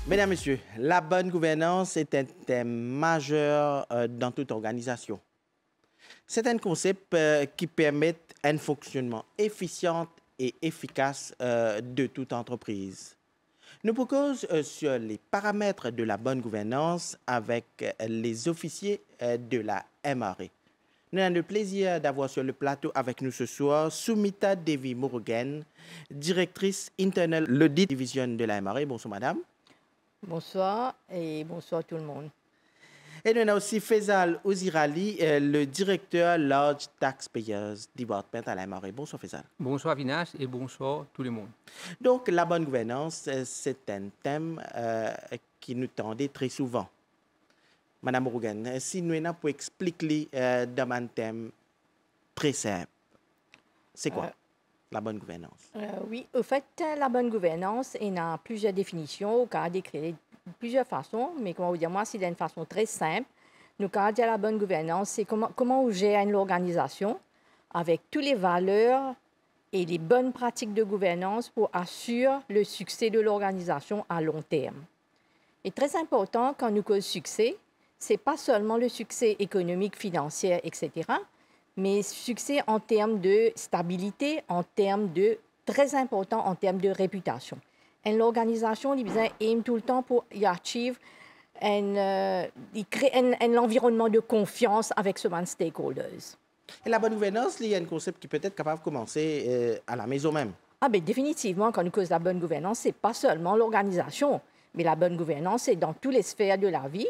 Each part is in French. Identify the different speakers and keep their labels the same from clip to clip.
Speaker 1: Mesdames, Messieurs, la bonne gouvernance est un thème majeur dans toute organisation. C'est un concept qui permet un fonctionnement efficient et efficace de toute entreprise. Nous proposons sur les paramètres de la bonne gouvernance avec les officiers de la MRE. Nous avons le plaisir d'avoir sur le plateau avec nous ce soir Soumita Devi Murugan, directrice internal l'audit division de la MRE. Bonsoir, madame.
Speaker 2: Bonsoir et bonsoir tout le monde.
Speaker 1: Et nous avons aussi Faisal Ouzirali, le directeur Large Taxpayers Department à la MRE. Bonsoir, Faisal.
Speaker 3: Bonsoir, Vinash, et bonsoir tout le monde.
Speaker 1: Donc, la bonne gouvernance, c'est un thème qui nous tendait très souvent. Madame Murugan, si nous avons pour expliquer dans un thème très simple, c'est quoi la bonne gouvernance?
Speaker 2: Oui, au fait, la bonne gouvernance, il y a plusieurs définitions, on peut décrire de plusieurs façons, mais comment vous dire, moi, c'est d'une façon très simple. Nous, quand on dit la bonne gouvernance, c'est comment on gère l'organisation avec toutes les valeurs et les bonnes pratiques de gouvernance pour assurer le succès de l'organisation à long terme. Et très important, quand nous causons succès, ce n'est pas seulement le succès économique, financier, etc., mais succès en termes de stabilité, en termes de, très important, en termes de réputation. Et l'organisation, aime tout le temps pour y achieve créer un environnement de confiance avec ses stakeholders.
Speaker 1: Et la bonne gouvernance, il y a un concept qui peut être capable de commencer à la maison même.
Speaker 2: Ah, ben, définitivement, quand nous causons la bonne gouvernance, ce n'est pas seulement l'organisation, mais la bonne gouvernance, c'est dans toutes les sphères de la vie.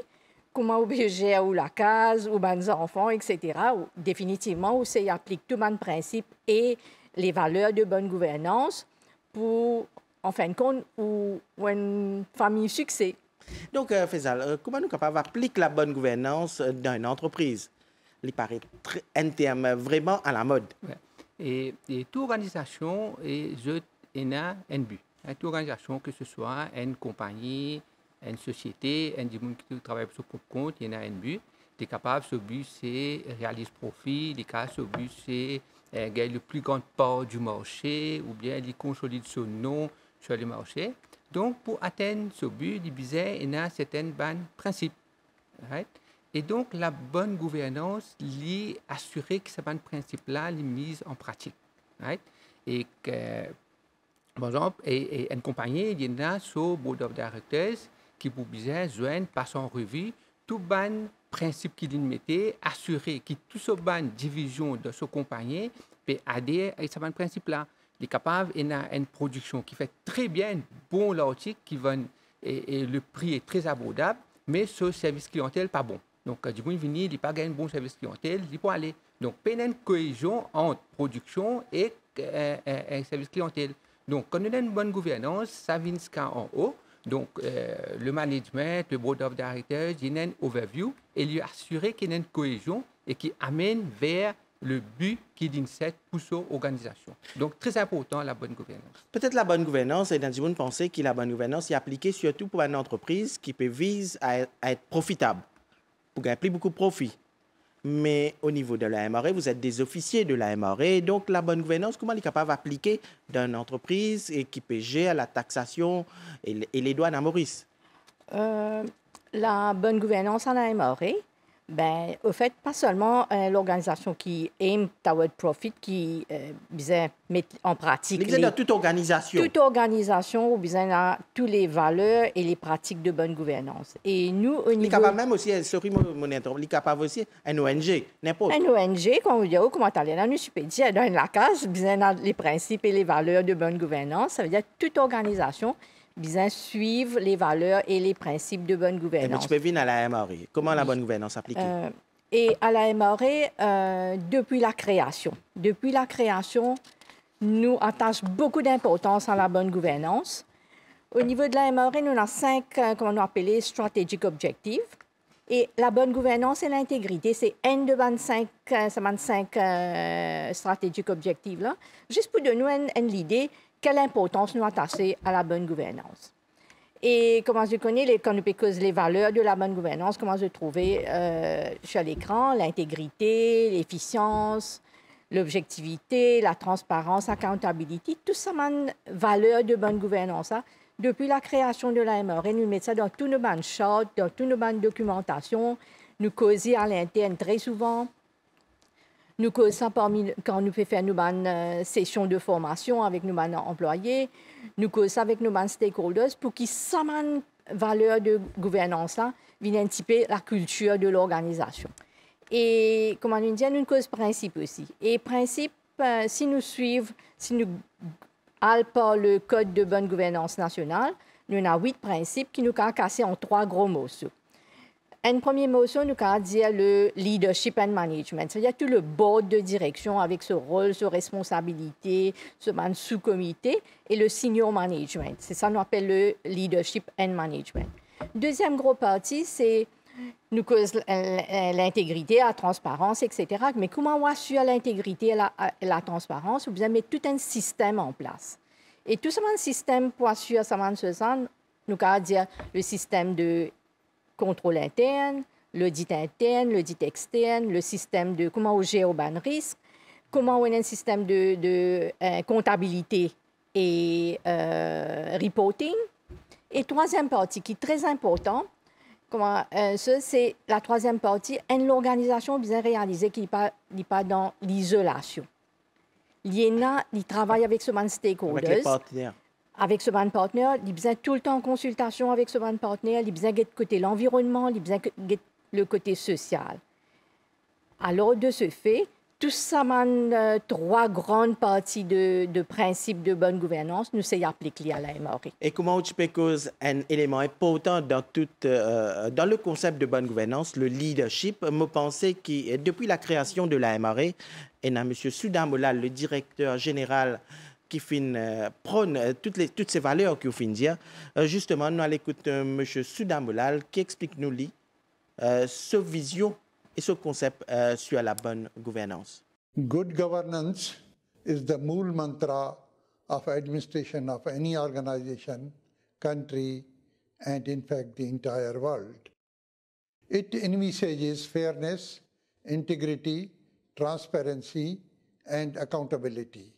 Speaker 2: Comment on gère ou la case, ou les enfants, etc. Définitivement, où c'est applique tous les principes et les valeurs de bonne gouvernance pour, en fin de compte, ou une famille succès.
Speaker 1: Donc, Faisal, comment nous sommes capables d'appliquer la bonne gouvernance dans une entreprise? Il paraît un terme vraiment à la mode.
Speaker 3: Ouais. Et toute organisation a un but. Toute organisation, que ce soit une compagnie, une société, un monde qui travaille pour son propre compte, il y a un but. Tu es capable, ce but, c'est réaliser profit, ce but, c'est gagner le plus grande part du marché, ou bien il consolide son nom sur le marché. Donc, pour atteindre ce but, il y a certains principes. Right? Et donc, la bonne gouvernance, c'est assurer que ces principes-là sont mis en pratique. Right? Et que, par exemple, une compagnie, il y a sur board of directors qui pour bien joindre par son revue tout ban principe qui mettait assurer que toute cette ban division de cette compagnie peut adhérer à ce principe là. Il est capable d'avoir une production qui fait très bien bon l'article qui vend et le prix est très abordable, mais ce service clientèle pas bon. Donc du coup il vient, il pas gagner un bon service clientèle, il peut aller. Donc il y a une cohésion entre production et service clientèle. Donc quand on a une bonne gouvernance, ça vient en haut. Donc, le management, le board of directors, il y a un overview et lui assurer qu'il y a une cohésion et qui amène vers le but qui est set pour son organisation. Donc, très important, la bonne gouvernance.
Speaker 1: Peut-être la bonne gouvernance, et dans le monde penser que la bonne gouvernance est appliquée surtout pour une entreprise qui peut viser à être profitable, pour gagner plus beaucoup de profit. Mais au niveau de la MRE, vous êtes des officiers de la MRE, donc la bonne gouvernance, comment elle est capable d'appliquer dans une entreprise et qui peut gérer la taxation et les douanes à Maurice?
Speaker 2: La bonne gouvernance en MRE, ben, au fait, pas seulement l'organisation qui aime toward profit, qui besoin mettre en pratique.
Speaker 1: Il dans toute organisation.
Speaker 2: Toute organisation a besoin de toutes les valeurs et les pratiques de bonne gouvernance. Et nous, au niveau...
Speaker 1: Il est capable même aussi, sorry, il est capable aussi, un ONG, n'importe.
Speaker 2: Un ONG, quand on dit, comment tu allais là, nous, je peux dire, dans la case, besoin les principes et les valeurs de bonne gouvernance. Ça veut dire toute organisation besoin suivre les valeurs et les principes de bonne gouvernance.
Speaker 1: Mais tu peux venir à la MRE. Comment la bonne gouvernance s'applique?
Speaker 2: Et à la MRE, depuis la création, nous attachons beaucoup d'importance à la bonne gouvernance. Au niveau de la MRE, nous avons 5, comment on appelle, strategic objectives. Et la bonne gouvernance et l'intégrité, c'est un de 25 strategic objectives là. Juste pour donner une idée, quelle importance nous attachons à la bonne gouvernance. Et comment je connais, quand nous causer les valeurs de la bonne gouvernance, comment je trouver sur l'écran, l'intégrité, l'efficience, l'objectivité, la transparence, accountability, tout ça, valeurs de bonne gouvernance. Depuis la création de la MRE, nous mettons ça dans tous nos bandes chartes, dans tous nos bandes documentation. Nous causons à l'interne très souvent. Nous causons quand nous faisons faire nos sessions de formation avec nos employés. Nous causons avec nos stakeholders pour qu'ils sachent valeur de gouvernance viennent un petit peu la culture de l'organisation. Et comme on dit, une cause principe aussi. Et principe, si nous allons par le Code de bonne gouvernance nationale, nous avons 8 principes qui nous ont cassés en 3 gros morceaux. Un premier morceau, nous avons dit le leadership and management. C'est-à-dire tout le board de direction avec ce rôle, ce responsabilité, ce sous-comité et le senior management. C'est ça qu'on appelle le leadership and management. Deuxième gros partie, c'est nous cause l'intégrité, la transparence, etc. Mais comment on assure l'intégrité et la transparence? Vous avez tout un système en place. Et tout ce système pour assurer ça, nous allons dire le système de contrôle interne, l'audit interne, l'audit externe, le système de comment on gère le risque, comment on a un système de comptabilité et reporting. Et troisième partie qui est très importante, c'est la troisième partie, l'organisation bien réalisée qui n'est pas dans l'isolation. Il travaille avec ce stakeholders.
Speaker 1: Avec les partenaires.
Speaker 2: Avec ce partenaire, il besoin tout le temps en consultation avec ce partenaire, il besoin de côté l'environnement, il besoin de le côté social. Alors, de ce fait, tout ça, 3 grandes parties de principes de bonne gouvernance, nous s'y appliquer à la MRE.
Speaker 1: Et comment tu peux cause un élément important dans le concept de bonne gouvernance, le leadership, me pensais que depuis la création de la MRE, et M. Soudan Molal, le directeur général qui prône toutes ces valeurs qu'il faut dire. Justement, nous allons écouter M. Soudan Molal qui explique-nous ce vision et ce concept sur la bonne gouvernance.
Speaker 4: Good governance is the mool mantra of administration of any organization, country, and in fact the entire world. It envisages fairness, integrity, transparency, and accountability.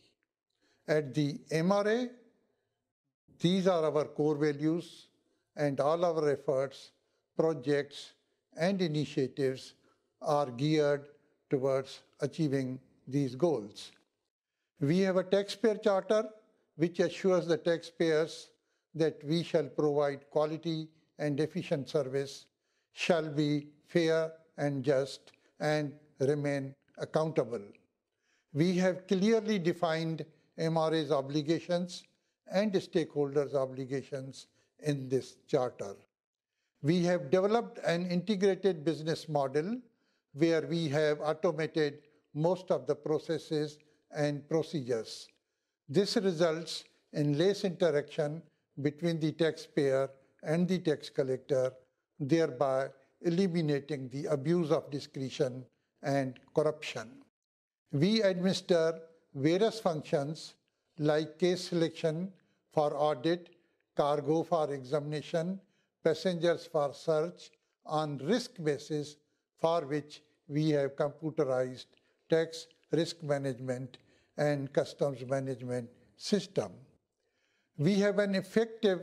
Speaker 4: At the MRA, these are our core values, and all our efforts, projects, and initiatives are geared towards achieving these goals. We have a taxpayer charter which assures the taxpayers that we shall provide quality and efficient service, shall be fair and just, and remain accountable. We have clearly defined MRA's obligations and stakeholders' obligations in this charter. We have developed an integrated business model where we have automated most of the processes and procedures. This results in less interaction between the taxpayer and the tax collector, thereby eliminating the abuse of discretion and corruption. We administer various functions like case selection for audit, cargo for examination, passengers for search on risk basis, for which we have computerized tax risk management and customs management system. We have an effective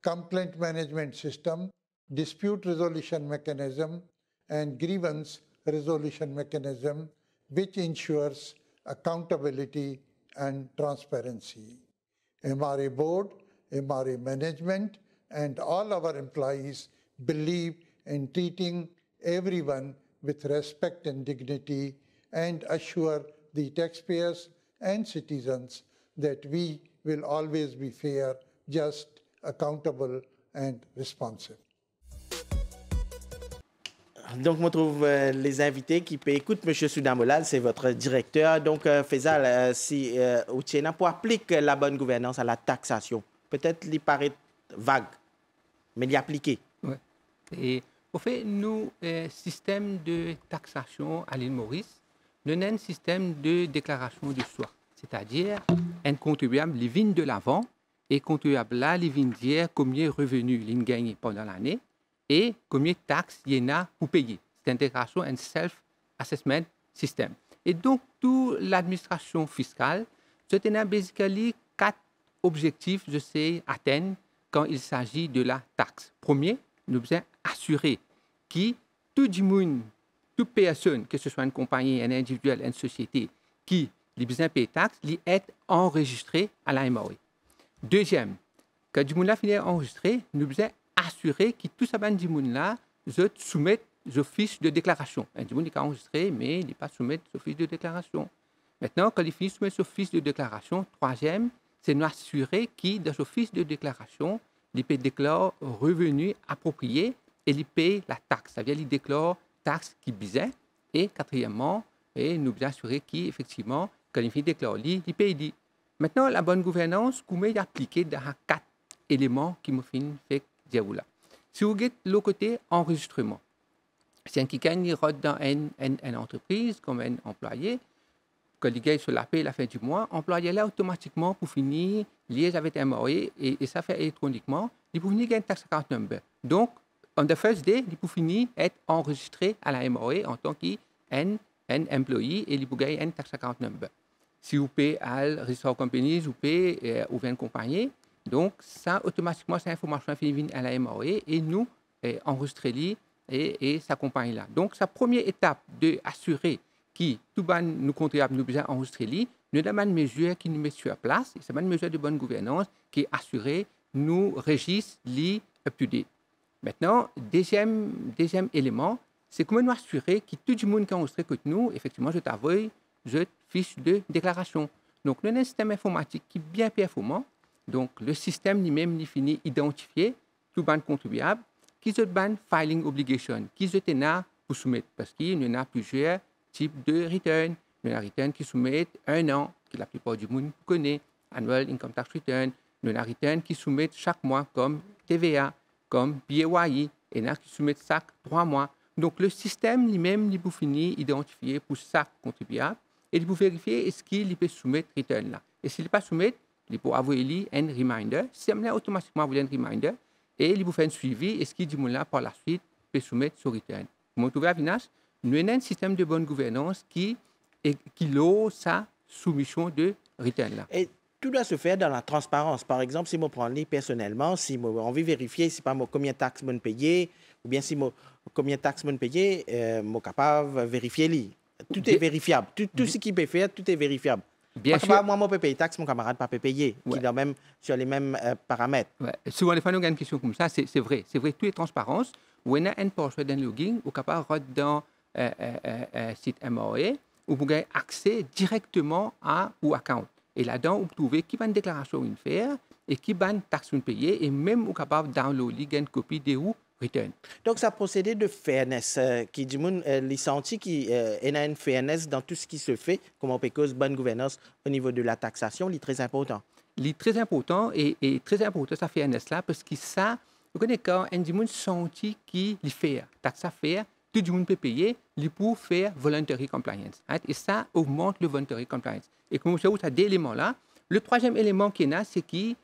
Speaker 4: complaint management system, dispute resolution mechanism, and grievance resolution mechanism, which ensures accountability and transparency. MRA board, MRA management, and all our employees believe in treating everyone with respect and dignity, and assure the taxpayers and citizens that we will always be fair, just, accountable, and responsive.
Speaker 1: Donc, on trouve les invités qui peuvent écouter M. Soudan Molal, c'est votre directeur. Donc, Faisal, si Outiena, pour appliquer la bonne gouvernance à la taxation, peut-être il paraît vague, mais l'y appliquer.
Speaker 3: Oui. Et au fait, nous, système de taxation à l'île Maurice, nous avons un système de déclaration de soi. C'est-à-dire, un contribuable, il vient de l'avant, et contribuable là, il vient dire combien de revenus il gagne pendant l'année, et combien de taxes il y en a pour payer. C'est l'intégration, un self-assessment system. Et donc, toute l'administration fiscale, c'est basically 4 objectifs, je sais, atteindre quand il s'agit de la taxe. Premier, nous devons assurer que toute personne, que ce soit une compagnie, un individuel, une société, qui a besoin de payer taxe, est enregistré à la MOE. Deuxième, quand du monde là finit enregistré, nous devons assurer que tout ça du monde là soumettent aux fiches de déclaration. Du monde est enregistré, mais il n'est pas soumis aux fiches de déclaration. Maintenant, quand il finit soumettre aux fiches de déclaration, troisième, c'est nous assurer que dans ce fiches de déclaration, il peut déclarer revenus appropriés et il paye la taxe. Ça veut dire qu'il déclare taxe qui bisait. Et quatrièmement, nous devons assurer qu'effectivement, quand il finit déclarer, il paye. Maintenant, la bonne gouvernance, comment il est appliqué dans 4 éléments qui me fait dire là. Si vous regardez le côté enregistrement, c'est un qui gagne dans une entreprise comme un employé, quand il gagne sur la paie à la fin du mois, l'employé là automatiquement pour finir lié avec un MOE et ça fait électroniquement, il peut finir gagner tax account number. Donc, on the first day, il peut finir être enregistré à la MOE en tant qu'un employé et il peut gagner un tax account number. Si vous payez à la Register Companies, vous payez ou une compagnie, donc ça automatiquement, cette information vient à la MOE et nous enregistrer et sa compagnie là. Donc, sa première étape d'assurer que tout nous contribuables nous besoin enregistrer nous avons une mesure qui nous met sur place, c'est une mesure de bonne gouvernance qui est assurée, nous régisse up-to-date. Maintenant, deuxième élément, c'est comment nous assurer que tout le monde qui a enregistré que nous, effectivement, je t'avoue, je fiche de déclaration. Donc, nous avons un système informatique qui est bien performant. Donc, le système lui-même, il finit identifier tout le contribuable qui ont une filing obligation, qui ont là pour soumettre, parce qu'il y en a plusieurs types de return. Il y a un return qui soumet 1 an, que la plupart du monde connaît, Annual Income Tax Return. Il y a un return qui soumet chaque mois comme TVA, comme PAYE, et il y en a qui soumettent chaque 3 mois. Donc, le système lui-même, il peut finir identifier pour chaque contribuable et il peut vérifier est-ce qu'il peut soumettre return là. Et s'il ne peut pas soumettre, il peut envoyer un reminder. Si il automatiquement envoyer un reminder et il peut faire un suivi est-ce qu'il dit là par la suite peut soumettre son return. Vous me trouvez à Vinache, nous avons un système de bonne gouvernance qui a sa soumission de return là.
Speaker 1: Et tout doit se faire dans la transparence. Par exemple, si je prends personnellement, si j'ai envie de vérifier si pas combien de taxes je paye, ou bien si combien de taxes je paye, je suis capable de vérifier. Tout est vérifiable. Tout ce qu'il peut faire, tout est vérifiable.
Speaker 3: Bien sûr.
Speaker 1: Moi, je peux payer taxes, mon camarade ne peut pas payer, qui est même sur les mêmes paramètres.
Speaker 3: Ouais. Souvent, les fois, nous avons une question comme ça, c'est vrai. C'est vrai, tout est transparence. Où on a un portion d'un login, ou capable de dans un site MOE, où vous avez accès directement à ou account. Et là-dedans, vous trouvez qui va une déclaration à faire et qui va une taxe à payer, et même vous capable de downloader une copie de ou return.
Speaker 1: Donc, ça procédé de fairness, qui dit les sentis qui y a une fairness dans tout ce qui se fait, comme on peut cause bonne gouvernance au niveau de la taxation, c'est très important.
Speaker 3: C'est très important et très important cette fairness là parce que ça, vous connaissez quand un du monde senti qui le fait, taxe à faire, tout le monde peut payer, il peut faire voluntary compliance. Et ça augmente le voluntary compliance. Et comme vous savez, deux éléments là. Le troisième élément qui est là, c'est que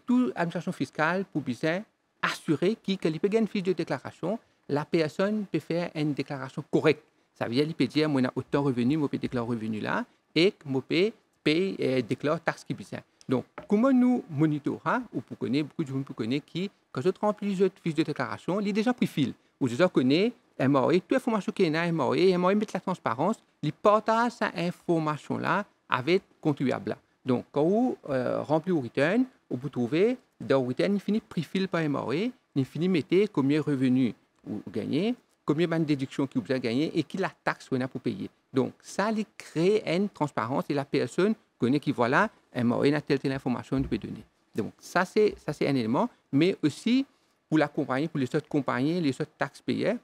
Speaker 3: toute administration fiscale pour bien assurer qu'il peut gagner une fiche de déclaration, la personne peut faire une déclaration correcte. Ça veut dire qu'il peut dire, moi, j'ai autant de revenus, je peux déclarer revenu là, et que je peux payer et déclarer taxe qui besoin. Donc, comment nous monitorons, ou pour connaître, beaucoup de gens connaissent qui, quand je remplis une fiche de déclaration, il est déjà pris fil. Ou je connais MOE, toute information qui est dans MOE met la transparence, il partage cette information-là avec le contribuable. Donc, quand vous remplissez le return, vous trouvez dans le return, il finit pris fil par MOE, il finit mettre combien de revenus vous gagnez, combien de déductions que vous avez gagné et qui la taxe qu'on a pour payer. Donc, ça il crée une transparence et la personne connaît qui voilà, MOE a telle information qu'il peut donner. Donc, ça c'est un élément, mais aussi pour la compagnie, pour les autres compagnies, les autres taxes payées,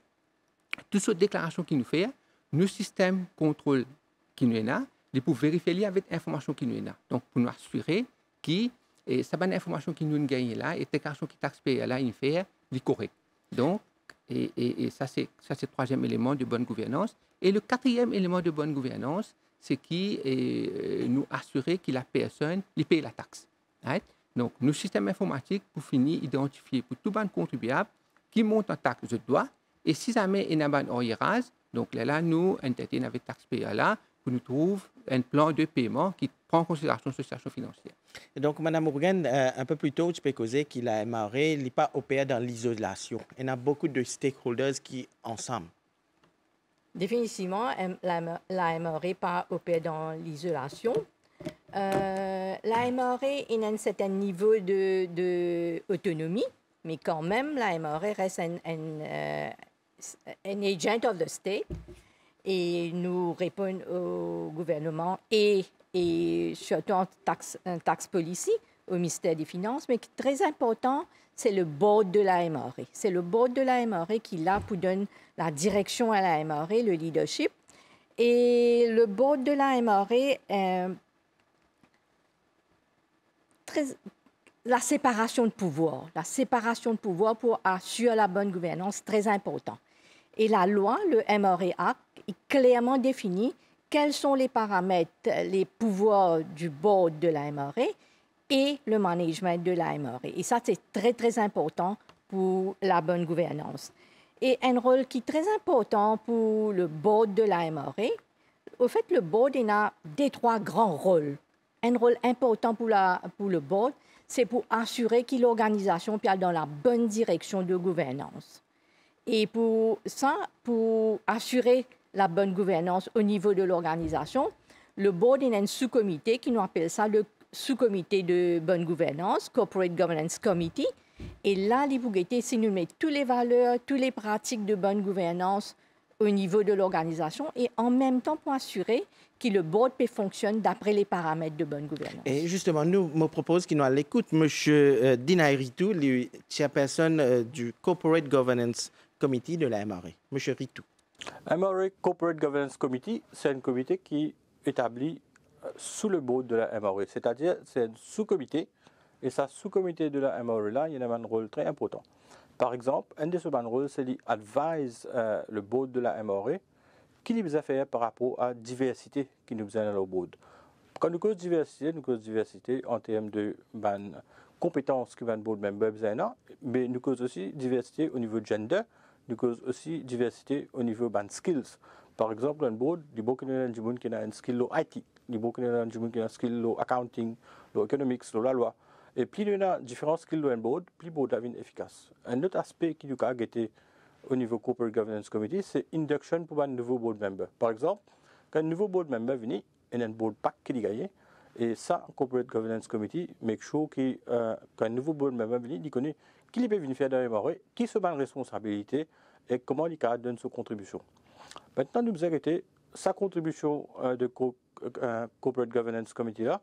Speaker 3: toutes ces déclarations qu'il nous fait, nos systèmes contrôle qui nous est là, pour vérifier avec l'information qui nous est là. Donc, pour nous assurer que cette information qui nous gagne là, et la déclaration qui taxe payée là, il fait, est correcte. Donc, et ça, c'est le troisième élément de bonne gouvernance. Et le quatrième élément de bonne gouvernance, c'est qui nous assurer que la personne paye la taxe. Right? Donc, nos systèmes informatiques, pour finir, identifier pour tout bon contribuable qui monte en taxe, je dois. Et si jamais il y a un hors donc là, nous, entité avec taxe payée là, pour nous trouver un plan de paiement qui prend en considération la situation financière.
Speaker 1: Et donc, Mme Morgan, un peu plus tôt, tu peux causer que la MRA n'est pas opérée dans l'isolation. Il y a beaucoup de stakeholders qui ensemble.
Speaker 2: Définitivement, la MRA pas opérée dans l'isolation. La MRA a un certain niveau d'autonomie, mais quand même, la MRA reste un agent of the state et nous répond au gouvernement et surtout en tax policy, au ministère des Finances, mais très important, c'est le board de la MRA. C'est le board de la MRA qui est là pour donner la direction à la MRA, le leadership. Et le board de la MRA, la séparation de pouvoir pour assurer la bonne gouvernance, c'est très important. Et la loi, le MRA Act, est clairement définit quels sont les paramètres, les pouvoirs du board de la MRA et le management de la MRA. Et ça, c'est très, très important pour la bonne gouvernance. Et un rôle qui est très important pour le board de la MRA, au fait, le board a trois grands rôles. Un rôle important pour le board, c'est pour assurer que l'organisation est dans la bonne direction de gouvernance. Et pour ça, pour assurer la bonne gouvernance au niveau de l'organisation, le board a un sous-comité qui nous appelle ça le sous-comité de bonne gouvernance, Corporate Governance Committee. Et là, les bouguetés, c'est nous mettre toutes les valeurs, toutes les pratiques de bonne gouvernance au niveau de l'organisation et en même temps pour assurer que le board peut fonctionner d'après les paramètres de bonne gouvernance.
Speaker 1: Et justement, nous me propose qu'il nous à l'écoute M. Dina Ritou, le chairperson du Corporate Governance Committee de la MRA. M. Ritou.
Speaker 5: MRA Corporate Governance Committee, c'est un comité qui est établi sous le board de la MRA, c'est-à-dire c'est un sous-comité, et ce sous-comité de la MRA là, il y a un rôle très important. Par exemple, un de ces rôles, c'est d'advise le board de la MRA qui nous a fait par rapport à la diversité qui nous a dans le board. Quand nous causons diversité en termes de compétences que le board member a, mais nous causons aussi diversité au niveau gender, nous causons aussi diversité au niveau de skills. Par exemple, un board, il y a des gens qui ont un skill au IT, il y a des gens qui ont un skill au accounting, au economics, au la loi. Et plus il y a différents skills dans un board, plus le board devient efficace. Un autre aspect qui nous a été au niveau Corporate Governance Committee, c'est l'induction pour un nouveau board member. Par exemple, quand un nouveau board member vient, il y a un board pack qui est gagné. Et ça, Corporate Governance Committee make sure qu'un nouveau board member vient, il connaît qui peut venir faire dans les MRA, qui se bat en responsabilité et comment il donne sa contribution. Maintenant, nous avons arrêté sa contribution de Corporate Governance Committee là,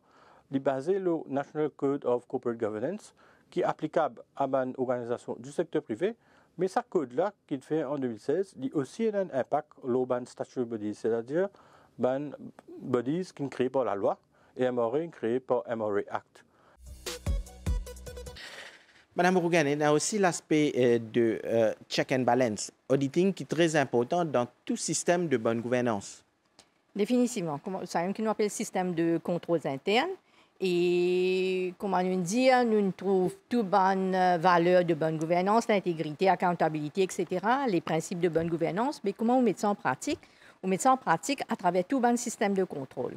Speaker 5: est basée sur le National Code of Corporate Governance, qui est applicable à une organisation du secteur privé, mais ce code-là, qu'il fait en 2016, il aussi a un impact sur les statutory bodies, c'est-à-dire les bodies qui sont créés par la loi et MRA créés par MRA Act.
Speaker 1: Madame Rougan, il y a aussi l'aspect de check and balance, auditing qui est très important dans tout système de bonne gouvernance.
Speaker 2: Définitivement. C'est un qui nous appelle système de contrôle interne. Et comment nous dire, nous trouvons toutes bonnes valeurs de bonne gouvernance, l'intégrité, accountability, etc., les principes de bonne gouvernance, mais comment on met ça en pratique? On met ça en pratique à travers tout bon système de contrôle.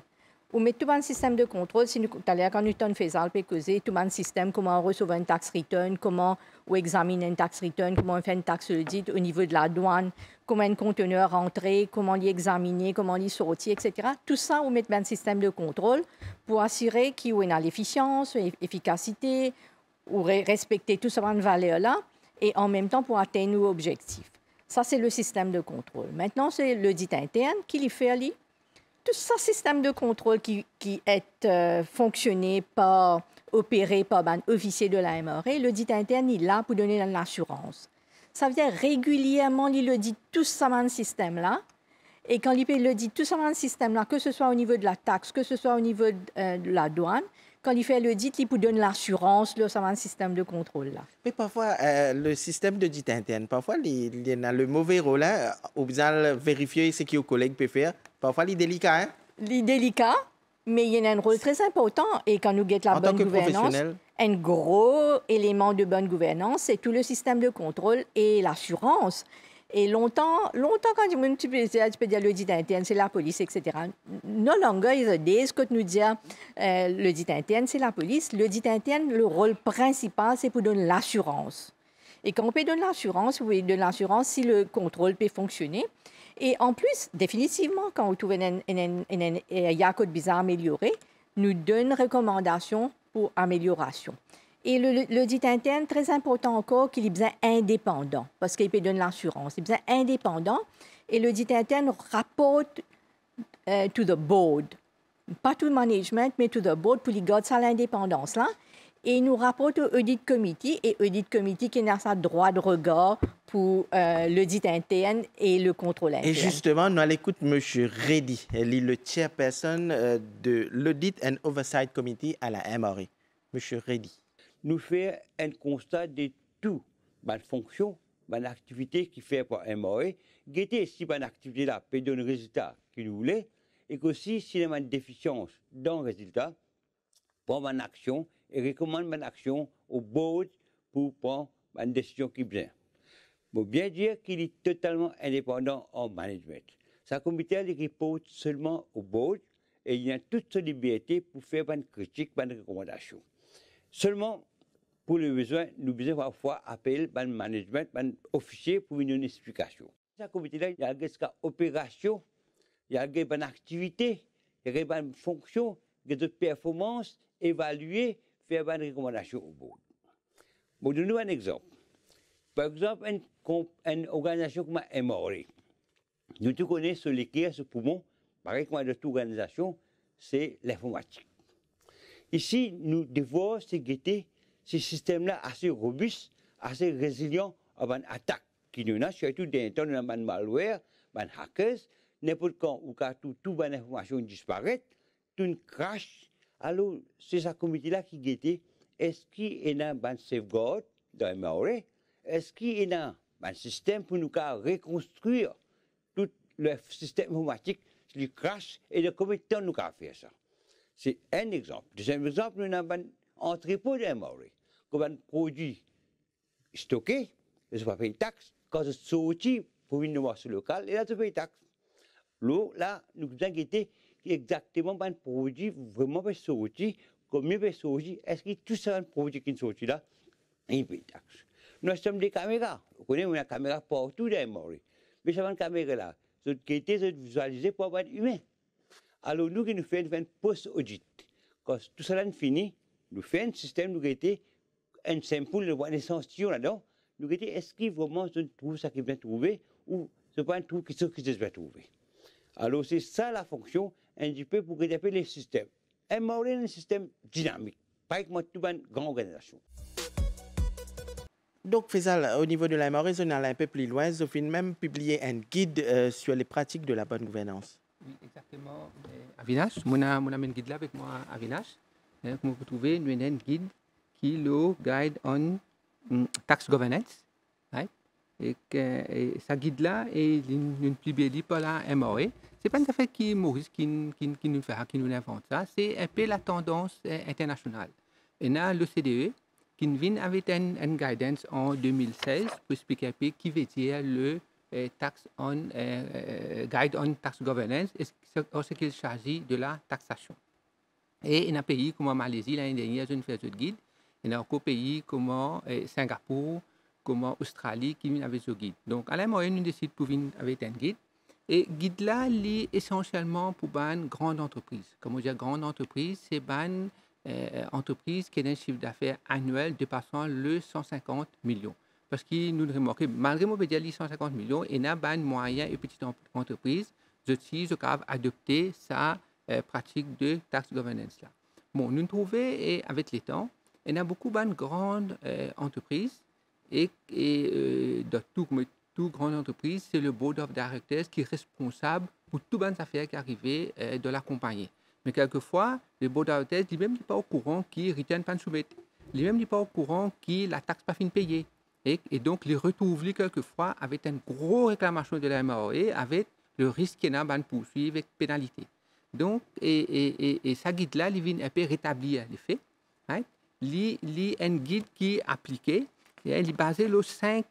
Speaker 2: On met tout bon système de contrôle, si nous, tout à l'heure, quand nous faisons faisal, tout bon système, comment on reçoit une tax return, comment on examine une tax return, comment on fait une taxe audit au niveau de la douane, comment un conteneur rentré, comment l'y examiner, comment l'y sortir, etc. Tout ça, on met un système de contrôle pour assurer qu'il y a l'efficience, l'efficacité, ou respecter tout ce valeur-là, et en même temps pour atteindre nos objectifs. Ça, c'est le système de contrôle. Maintenant, c'est l'audit interne qui lui fait aller. Tout ce système de contrôle qui est fonctionné par, opéré par un officier de la MRA, l'audit interne est là pour donner l'assurance. Ça veut dire régulièrement, il audite tout ce système-là. Et quand il audite tout ce système-là, que ce soit au niveau de la taxe, que ce soit au niveau de la douane, quand il fait l'audit, il peut donner l'assurance sur ce système de contrôle-là.
Speaker 1: Mais parfois, le système d'audit interne, parfois, il y a le mauvais rôle, hein, au besoin de vérifier ce que les collègues peuvent faire. Parfois, il est délicat. Hein?
Speaker 2: Il est délicat, mais il y a un rôle très important. Et quand nous guettons la bonne gouvernance, un gros élément de bonne gouvernance, c'est tout le système de contrôle et l'assurance. Et longtemps, quand tu peux dire l'audit interne, c'est la police, etc. No longer is a days que nous dire l'audit interne, c'est la police. L'audit interne, le rôle principal, c'est pour donner l'assurance. Et quand on peut donner l'assurance, oui, de l'assurance si le contrôle peut fonctionner. Et en plus, définitivement, quand on trouve un code bizarre amélioré, nous donne recommandations pour amélioration. Et l'audit interne, très important encore, qu'il est bien indépendant, parce qu'il peut donner l'assurance. Il est bien indépendant, et l'audit interne rapporte to the board. Pas tout le management, mais to the board, pour lui garder ça l'indépendance, là. Et il nous rapporte au audit committee, et audit committee qui a sa droit de regard pour l'audit interne et le contrôle interne.
Speaker 1: Et justement, nous allons écouter M. Reddy, il est le chairperson de l'Audit and Oversight Committee à la MRA. M. Reddy.
Speaker 6: Nous faisons un constat de tout, ma fonction, ma activité qui fait par MRA, guetter si ma activité là peut donner le résultat qu'il voulait, et qu'aussi s'il y a une déficience dans le résultat, prendre une action et recommande mon action au board pour prendre une décision qui est bien. Pour bien dire qu'il est totalement indépendant en management. Sa comité il repose seulement au board et il a toute sa liberté pour faire une critique, une recommandation. Seulement, pour le besoin, nous besoin parfois appeler un management, un officier pour une explication. Sa comité-là, il y a des opérations, il y a des activités, il y a des fonctions, des performances, évaluer, faire une recommandation au board. Pour donner un exemple. Par exemple, une organisation comme MRA. Nous tous connaissons les cœurs, ce poumon, pareil comme toute organisation, c'est l'informatique. Ici, nous devons guetter ce système-là assez robuste, assez résilient à une attaque qui nous a, surtout dans le temps de malware, des hackers, n'importe quand où toute l'information disparaît, tout crash. Alors, c'est ce comité-là qui guette. Est-ce qu'il y a un safeguard dans MRA? Est-ce qu'il y a un système pour nous reconstruire tout le système informatique, le crash, et de combien de temps nous avons fait ça? C'est un exemple. Deuxième exemple, nous avons un entrepôt de MRA, comme un produit stocké, il ne faut pas payer de taxes. Quand c'est sorti pour une innovation locale, il a de payer de taxes. Là, nous avons guetté exactement un produit vraiment pas sorti, combien pas sorti, est-ce que tout ça un produit qui est sorti là, il paye de taxes. Nous sommes des caméras, vous connaissez, on a des caméras partout dans MRA. Mais cette caméra là, c'est guetté, c'est visualisé pour être humain. Alors nous qui nous faisons un post-audit, quand tout ça est fini, nous faisons un système, nous guettons un sample, un échantillon là-dedans, nous guettons est-ce qu'il vraiment se trouve ça qui vient trouver ou ce n'est pas un trou qui se vient trouver. Alors c'est ça la fonction, un petit peu pour rétablir les systèmes. MRA est un système dynamique, pas comme toute une grande organisation.
Speaker 1: Donc, Faisal, au niveau de la MRA, on allait un peu plus loin. Sophie même publié un guide sur les pratiques de la bonne gouvernance.
Speaker 3: Oui, exactement. Avinash, mon un guide là avec moi, Avinash. Comme vous trouvez, nous avons un guide qui est le Guide on Tax Governance. Right? Et ce guide-là est publié par la MRA. Ce n'est pas une affaire qui Maurice qui nous fait, qui nous invente ça. C'est un peu la tendance internationale. Et là, l'OCDE, qui vient avec un guidance en 2016 pour expliquer un peu qui veut dire le Guide on Tax Governance et ce qu'il s'agit de la taxation. Et il y a un pays comme Malaisie, l'année dernière, j'ai fait ce guide. Il y a encore pays comme Singapour, comme Australie qui viennent avec ce guide. Donc, à la moyenne, nous décidons pour venir avec un guide. Et ce guide-là, il est essentiellement pour une grande entreprise. Comme on dit, grande entreprise, c'est une entreprise qui a un chiffre d'affaires annuel dépassant le 150 millions. Parce que nous remarquons, malgré mon dire les 150 millions, il y a une moyenne et petite entreprise qui ont adopté sa pratique de tax governance. Là. Bon, nous trouvons, avec les temps, il y a beaucoup de grandes entreprises et dans toute grande entreprise, c'est le board of directors qui est responsable pour toutes les affaires qui arrivent de la compagnie. Mais quelquefois, le board of directors lui-même n'est pas au courant qu'il ne retient pas de soumettre. Lui-même n'est pas au courant que la taxe pas fin payée. Et donc, les retrouve quelquefois avec une grosse réclamation de la MRA, avec le risque qu'il y a de poursuivre avec pénalité. Donc, et ça guide-là, il vient un peu rétablir les faits. Right? Il y a un guide qui est appliqué, et il est basé sur 5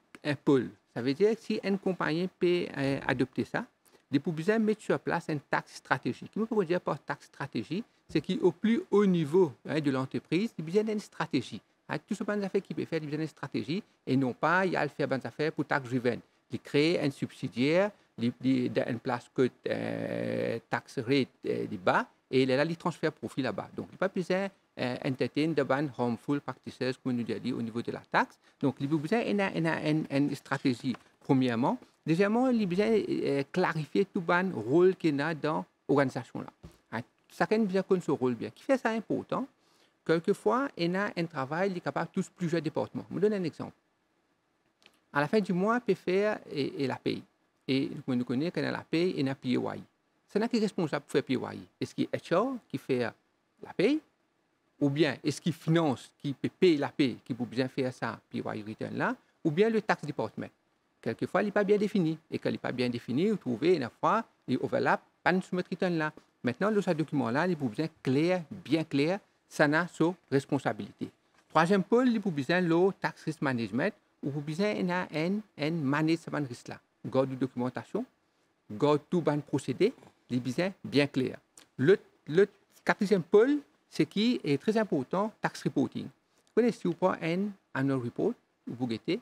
Speaker 3: pôles. Ça veut dire que si une compagnie peut adopter ça, il faut besoin mettre sur place une taxe stratégique. Ce qu'on peut dire par taxe stratégique, c'est qu'au plus haut niveau de l'entreprise, il y a besoin d'une stratégie. Tout ce genre d'affaires qui peut faire, il y a besoin d'une stratégie et non pas il y a le faire des affaires pour taxe driven. Il crée un subsidiaire, il une place que tax rate bas et là il transfère profit là-bas. Donc il n'y a pas besoin entertain de ban harmful practices comme nous dit au niveau de la taxe. Donc il y a besoin d'une stratégie premièrement. Deuxièmement, il y a besoin clarifier tout le rôle qu'il y a dans l'organisation là. Chacun a besoin de ce rôle bien. Qui fait ça important? Quelquefois, il y a un travail qui est capable de toucher plusieurs départements. Je vous donne un exemple. À la fin du mois, on peut faire la paye. Et nous connaissons qu'il y a la paye et la PAY. C'est qui est responsable pour faire PAY. Est-ce qu'il est HR qui fait la paye? Ou bien est-ce qu'il finance, qui peut payer la paye, qui peut bien faire ça, PAY return là? Ou bien le tax department? Quelquefois, il n'est pas bien défini. Et quand il n'est pas bien défini, vous trouvez une fois, il overlap, pas de soumettre return là. Maintenant, ce document-là, il est bien clair, ça a sa responsabilité. Troisième pôle, il est besoin le tax risk management, où vous besoin un management risque là. Garde de documentation, garde tout ban procédé, il est besoin bien clair. Le quatrième pôle, c'est qui est très important, tax reporting. Vous connaissez ou pas un annual report, vous guettez,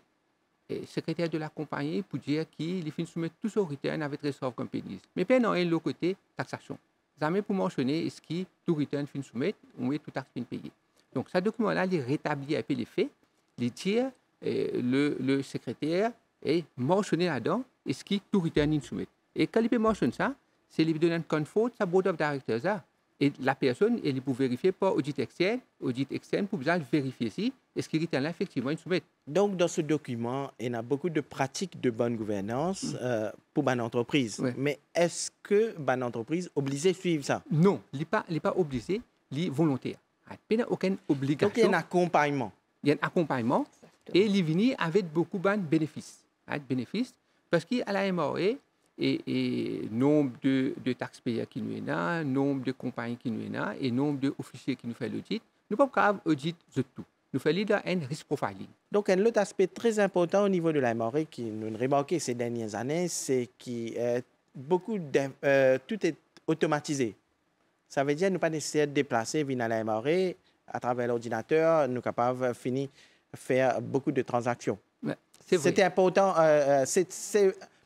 Speaker 3: et secrétaire de la compagnie pour dire qu'il finit soumettre tout son return avec Resolve Companies. Mais pas non, l'autre côté, taxation. Jamais pour mentionner est-ce que tout return finit soumettre ou tout taxe finit payé. Donc, ce document-là, il rétablit un peu les faits, il tire le secrétaire et mentionner là-dedans est-ce que tout return finit soumettre. Et quand il peut mentionner ça, c'est lui donner un confort à board of directors. Ça. Et la personne, elle peut vérifier par audit externe pour bien vérifier si est-ce qu'il return là effectivement il soumet.
Speaker 1: Donc, dans ce document, il y a beaucoup de pratiques de bonne gouvernance pour une entreprise. Ouais. Mais est-ce que une entreprise est obligée de suivre ça?
Speaker 3: Non, il n'est pas obligé, il est volontaire. Il n'y a aucune obligation.
Speaker 1: Donc, il y a un accompagnement.
Speaker 3: Il y a un accompagnement et il vient avec beaucoup de bénéfices. Parce qu'à la MRA, et nombre de taxpayers qui nous sont, nombre de compagnies qui nous sont, et nombre d'officiers qui nous font l'audit, nous ne pouvons pas auditer de tout. Nous faisons un risk profiling.
Speaker 1: Donc, un autre aspect très important au niveau de la MRA qui nous a remarqué ces dernières années, c'est que tout est automatisé. Ça veut dire que nous ne pas nécessaire de déplacer vers la MRA à travers l'ordinateur, nous sommes capables de finir faire beaucoup de transactions. C'était important.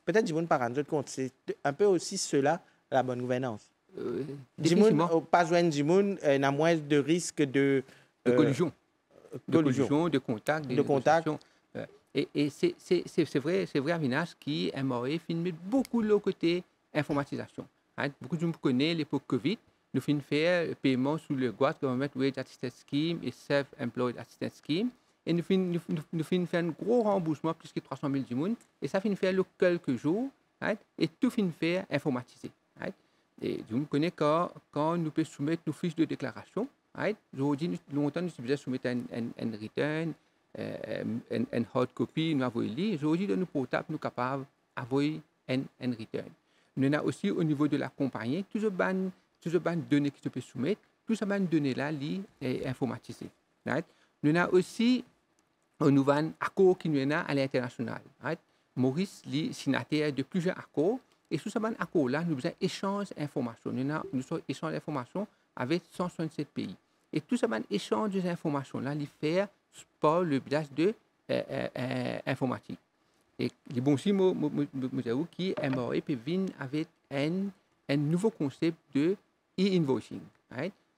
Speaker 1: Peut-être que je ne pas rendre compte. C'est un peu aussi cela, la bonne gouvernance. Pas joindre du monde, il y a moins de risques de
Speaker 3: collusion. De contact. Et c'est vrai, Avinas, qui MRA filme beaucoup le côté informatisation. Beaucoup de gens connaissent l'époque Covid. Nous finissons faire paiement sous le GWAS, Government Wage Assistance Scheme et Self-Employed Assistance Scheme. Et nous finissons faire un gros remboursement, plus que 300 000 du monde. Et ça finit faire quelques jours. Et tout finit faire informatisé. Et vous connaissez quand nous pouvons soumettre nos fiches de déclaration. Aujourd'hui, longtemps, nous devons soumettre un return, une hard copy, nous avons lu. Aujourd'hui, dans nos portables, nous sommes capables d'avoir un return. Nous avons aussi au niveau de la compagnie, toutes les données qui se peuvent soumettre, toutes ces données-là sont informatisées. Nous avons aussi un nouveau accord qui nous est à l'international. Maurice est signataire de plusieurs accords. Et sous ces accords-là, nous avons échange d'informations. Nous avons échange d'informations avec 167 pays. Et tout ce échange d'informations-là, il fait par le biais de informatique. Et les bons signes, nous qui MRA peut venir avec un nouveau concept de e-invoicing.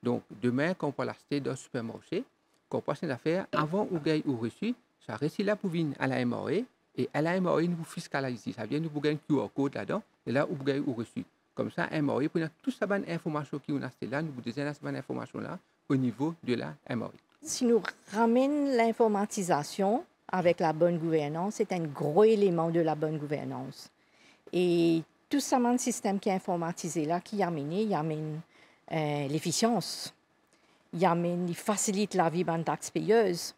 Speaker 3: Donc, demain, quand on parle d'acheter dans le supermarché, quand on passe une affaire, avant ou gagne ou reçu, ça reste là pour venir à la MRA. Et à la MRA, nous fiscalisons. Ça vient nous pour gagner un QR code là-dedans, et là, vous gagnez ou reçu. Comme ça, MRA, pour toute cette information qui est là, nous vous donnons cette information-là au niveau de la MRA.
Speaker 2: Si nous ramenons l'informatisation avec la bonne gouvernance, c'est un gros élément de la bonne gouvernance. Et tout ce système qui est informatisé là, qui amène l'efficience, il facilite la vie des taxpayeuses.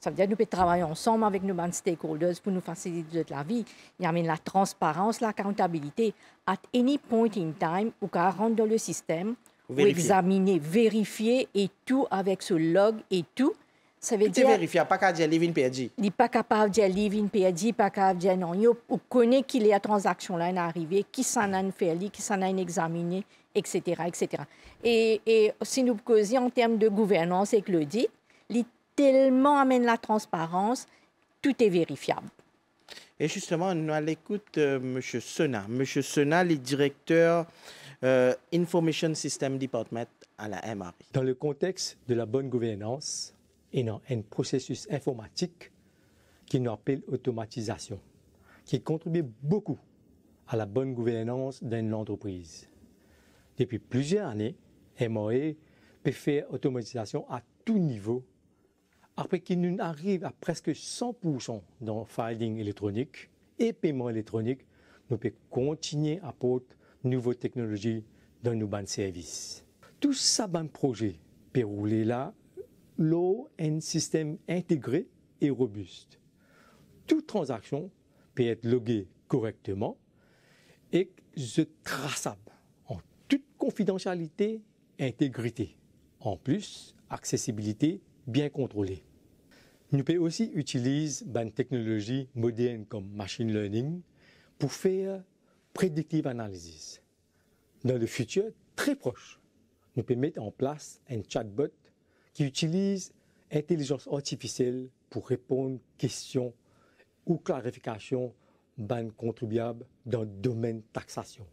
Speaker 2: Ça veut dire que nous pouvons travailler ensemble avec nos stakeholders pour nous faciliter la vie. Il amène la transparence, l'accountabilité. At any point in time, ou qu'à rentrer dans le système, ou examiner, vérifier et tout avec ce log et tout, Ça veut
Speaker 1: Tout est
Speaker 2: dire
Speaker 1: vérifiable, pas qu'à dire living perdu.
Speaker 2: il n'est pas capable de dire living perdu, pas capable de dire non. Il connaît qu'il y a transaction là est arrivée, qui s'en a fait, qui s'en a examiné, etc., etc. Et si nous causions en termes de gouvernance avec l'audit, il tellement amène la transparence, tout est vérifiable.
Speaker 1: Et justement, nous allons écouter M. Sena. M. Sena, le directeur Information System Department à la MRI.
Speaker 7: Dans le contexte de la bonne gouvernance, il y a un processus informatique qui nous appelle automatisation, qui contribue beaucoup à la bonne gouvernance d'une entreprise. Depuis plusieurs années, MRI peut faire automatisation à tout niveau, après qu'il arrive à presque 100% dans le filing électronique et paiement électronique, nous pouvons continuer à apporter de nouvelles technologies dans nos bons services. Tout ça, bon projet peut rouler là, un système intégré et robuste. Toute transaction peut être loguée correctement et traçable en toute confidentialité et intégrité. En plus, accessibilité bien contrôlée. Nous pouvons aussi utiliser une technologie moderne comme machine learning pour faire predictive analysis. Dans le futur très proche, nous pouvons mettre en place un chatbot qui utilise l'intelligence artificielle pour répondre aux questions ou clarifications d'un contribuable dans le domaine taxation.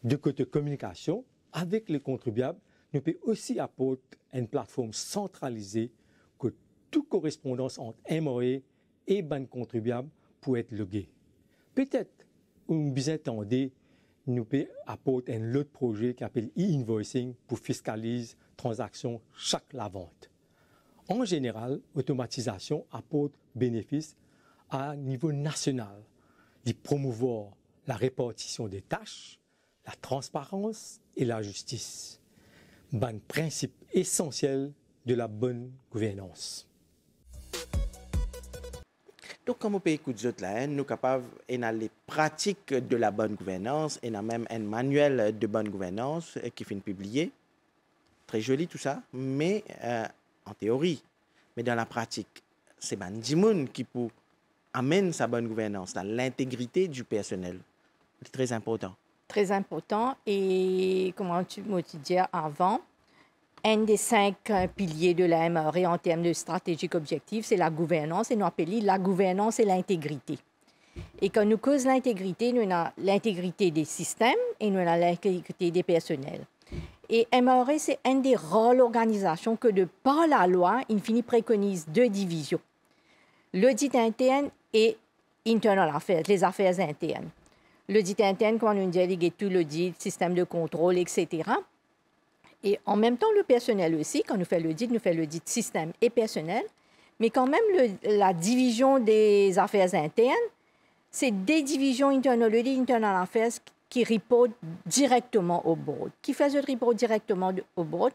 Speaker 7: De côté communication, avec les contribuables, nous pouvons aussi apporter une plateforme centralisée que toute correspondance entre MRE et ban contribuable peut être loguée. Peut-être, vous attendez, nous pouvons apporter un autre projet qui s'appelle e-invoicing pour fiscaliser transactions chaque la vente. En général, l'automatisation apporte bénéfice à niveau national, de promouvoir la répartition des tâches, la transparence et la justice. Un principe essentiel de la bonne gouvernance.
Speaker 1: Donc, comme on peut écouter là, nous sommes capables les pratiques de la bonne gouvernance et même un manuel de bonne gouvernance qui finit publié. Très joli tout ça, mais en théorie. Mais dans la pratique, c'est ben Dimoun qui peut amener sa bonne gouvernance, l'intégrité du personnel. C'est très important.
Speaker 2: Très important. Et comme tu m'as dit avant, un des 5 piliers de la MRE en termes de stratégique objectif, c'est la gouvernance. Et nous appelons la gouvernance et l'intégrité. Et quand nous causons l'intégrité, nous avons l'intégrité des systèmes et nous avons l'intégrité des personnels. Et MRE, c'est un des rôles d'organisation que, de par la loi, Infini préconise 2 divisions. L'audit interne et internal affairs, les affaires internes. L'audit interne, quand on délégue tout l'audit, système de contrôle, etc. Et en même temps, le personnel aussi, quand nous fait l'audit système et personnel. Mais quand même, la division des affaires internes, c'est des divisions internal audit, internal affairs qui reportent directement au board, qui fait le report directement au board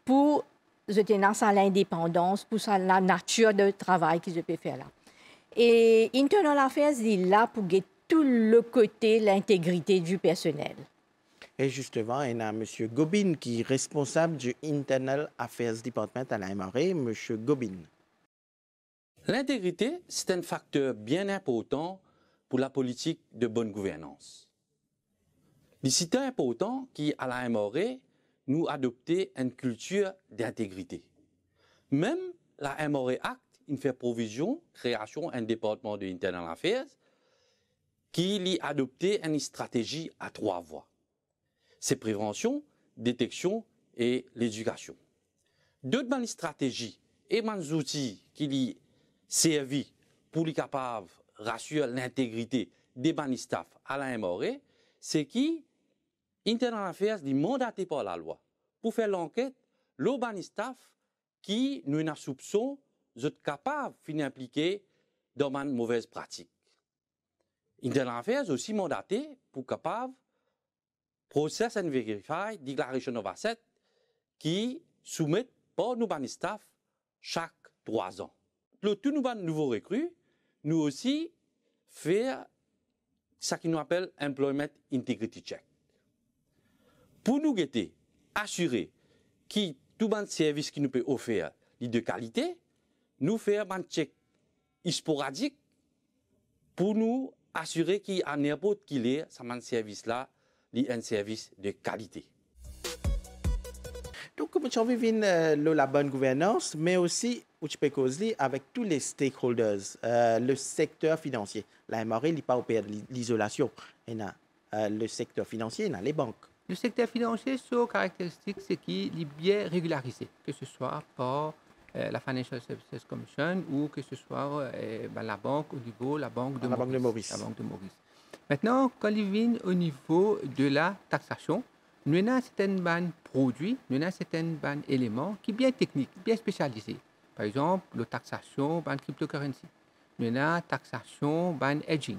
Speaker 2: pour tenir ça l'indépendance, pour ça la nature de travail qu'ils peuvent faire là. Et internal affairs est là pour guetter tout le côté, l'intégrité du personnel.
Speaker 1: Et justement, il y a M. Gobin qui est responsable du Internal Affairs Department à la MRE. M. Gobin.
Speaker 8: L'intégrité, c'est un facteur bien important pour la politique de bonne gouvernance. C'est important qu'à la MRE, nous adoptions une culture d'intégrité. Même la MRE Act, il fait provision, création d'un département de Internal Affairs, qui a adopté une stratégie à 3 voies. C'est prévention, détection et l'éducation. D'autres stratégies et des outils qui lui servent pour les capables de rassurer l'intégrité des staff à la MRE, c'est qui Internal Affairs est mandaté par la loi pour faire l'enquête, le staff qui nous a soupçon d'être capable de impliquer dans une mauvaise pratique. Internal Affairs est aussi mandaté pour capable process and verify declaration of assets qui soumettent par nos staff chaque 3 ans. Le tout nouveau recrue, nous aussi faire ce qu'on appelle Employment Integrity Check. Pour nous assurer que tout le service qui nous peut offrir est de qualité, nous faire un check sporadique pour nous assurer qu'à n'importe qui est, ce service-là, est un service de qualité.
Speaker 1: Donc, comme tu as vu, la bonne gouvernance, mais aussi, tu peux causer avec tous les stakeholders, le secteur financier. La MRE n'est pas au pays de l'isolation. Il y a le secteur financier, il y a les banques.
Speaker 3: Le secteur financier, sa caractéristique, c'est qu'il est bien régularisé, que ce soit par la Financial Services Commission ou que ce soit la banque au niveau la banque de Maurice. La banque de Maurice. Maintenant, quand il vient au niveau de la taxation, nous avons certains produits, nous avons certains éléments qui sont bien techniques, bien spécialisés. Par exemple, la taxation de cryptocurrency, nous avons la taxation de hedging,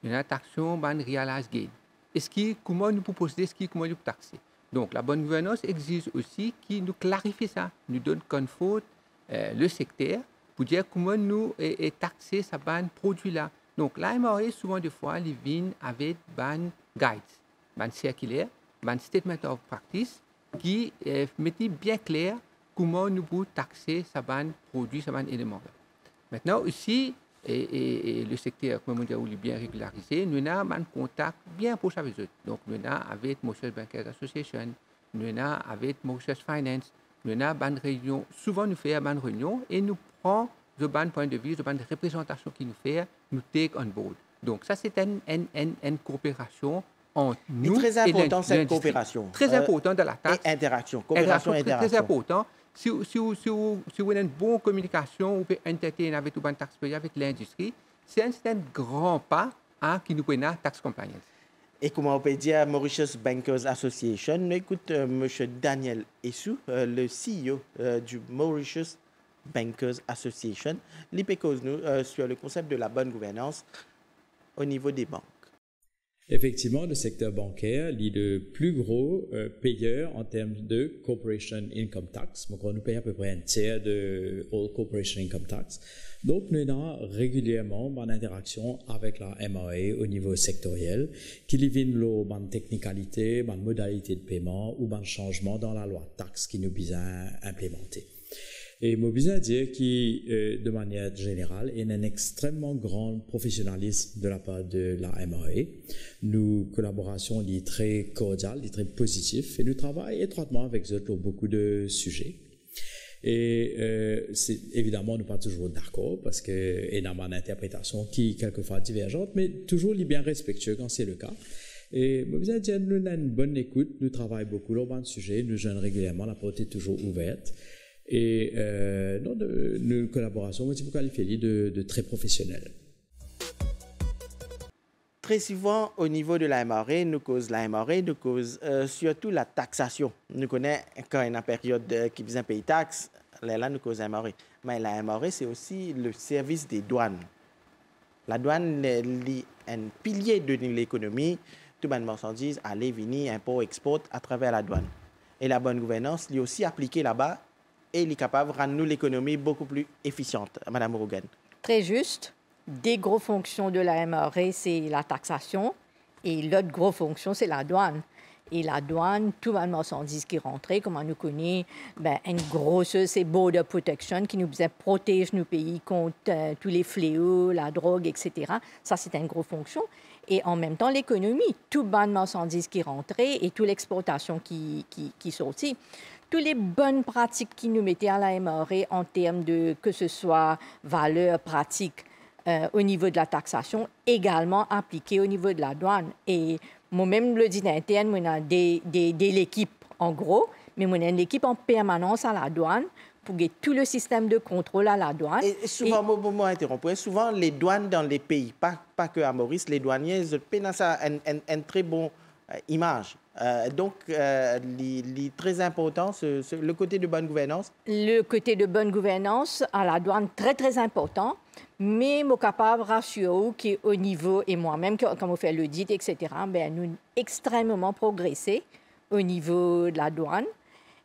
Speaker 3: nous avons la taxation de realized gain. Comment nous proposons, comment nous taxer. Donc, la bonne gouvernance exige aussi qui nous clarifie ça, nous donne confort le secteur pour dire comment nous taxer ce produit-là. Donc, la MRE, souvent des fois, ils viennent avec des guides, des circulaires, un statement of practice qui mettait bien clair comment nous pouvons taxer ce produit, ce élément. Maintenant aussi, et le secteur comme est bien régularisé, nous avons un contact bien proche avec eux. Donc, nous avons avec Mauritius Bankers Association, nous avons avec Mauritius Finance, nous avons une réunion, souvent nous faisons une réunion et nous prenons le point de vue, le de représentation qui nous fait, nous take on board. Donc, ça, c'est une coopération entre nous.
Speaker 1: Et très important, cette coopération.
Speaker 3: Très important dans la taxe.
Speaker 1: Et interaction. Coopération et interaction.
Speaker 3: Très important. Si vous avez une bonne communication, vous pouvez entertainer avec le taxpayer, avec l'industrie, c'est un grand pas qui nous connaît la tax compliance.
Speaker 1: Et comment on peut dire Mauritius Bankers Association, nous écoute M. Daniel Essou, le CEO du Mauritius Bankers Association, il peut causer nous sur le concept de la bonne gouvernance au niveau des banques.
Speaker 9: Effectivement, le secteur bancaire est le plus gros payeur en termes de corporation income tax. Donc, nous payons à peu près un tiers de all corporation income tax. Donc, nous avons régulièrement une interaction avec la MRE au niveau sectoriel, qui livre une technicalité, une modalité de paiement ou un changement dans la loi taxe qui nous vise à implémenter. Et je besoin dire que, de manière générale, il y a un extrêmement grand professionnalisme de la part de la MRE. Nos collaborations sont très cordiales, très positives, et nous travaillons étroitement avec eux sur beaucoup de sujets. Et évidemment, nous ne sommes pas toujours d'accord, parce qu'il y a une interprétation qui est quelquefois divergente, mais toujours bien respectueux quand c'est le cas. Et je besoin dire, nous avons une bonne écoute, nous travaillons beaucoup sur ce sujet, nous jeûnons régulièrement, la porte est toujours ouverte. Et nos collaborations, moi, je peux qualifier de très professionnelles.
Speaker 1: Très souvent, au niveau de la MRE, nous cause surtout la taxation. Nous connaissons quand il y a une période qui vient payer taxes, là, nous cause la MRE. Mais la MRE, c'est aussi le service des douanes. La douane est un pilier de l'économie. Tout le marchandise, aller, venir, import, export à travers la douane. Et la bonne gouvernance, est aussi appliquée là-bas. Et il est capable de rendre l'économie beaucoup plus efficiente. Madame Rogan.
Speaker 2: Très juste. Des grosses fonctions de la MRE, c'est la taxation. Et l'autre grosse fonction, c'est la douane. Et la douane, tout le marchandise qui rentrait, comme on nous connaît, une grosse, c'est Border Protection, qui nous protège nos pays contre tous les fléaux, la drogue, etc. Ça, c'est une grosse fonction. Et en même temps, l'économie, tout le marchandise qui rentrait et toute l'exportation qui sortit. Toutes les bonnes pratiques qui nous mettaient à la MRE en termes de, que ce soit valeurs, pratiques au niveau de la taxation, également appliquées au niveau de la douane. Et moi-même, le dit interne, on a l'équipe en gros, mais on a une équipe en permanence à la douane pour que tout le système de contrôle à la douane.
Speaker 1: Et souvent, souvent les douanes dans les pays, pas que à Maurice, les douaniers, ils ont ça une très bonne image. Donc, très important, le côté de bonne gouvernance. Le côté de bonne gouvernance
Speaker 2: à la douane, très, très important. Mais je suis capable de rassurer qu'au niveau, et moi-même, quand on fait l'audit, etc., nous avons extrêmement progressé au niveau de la douane.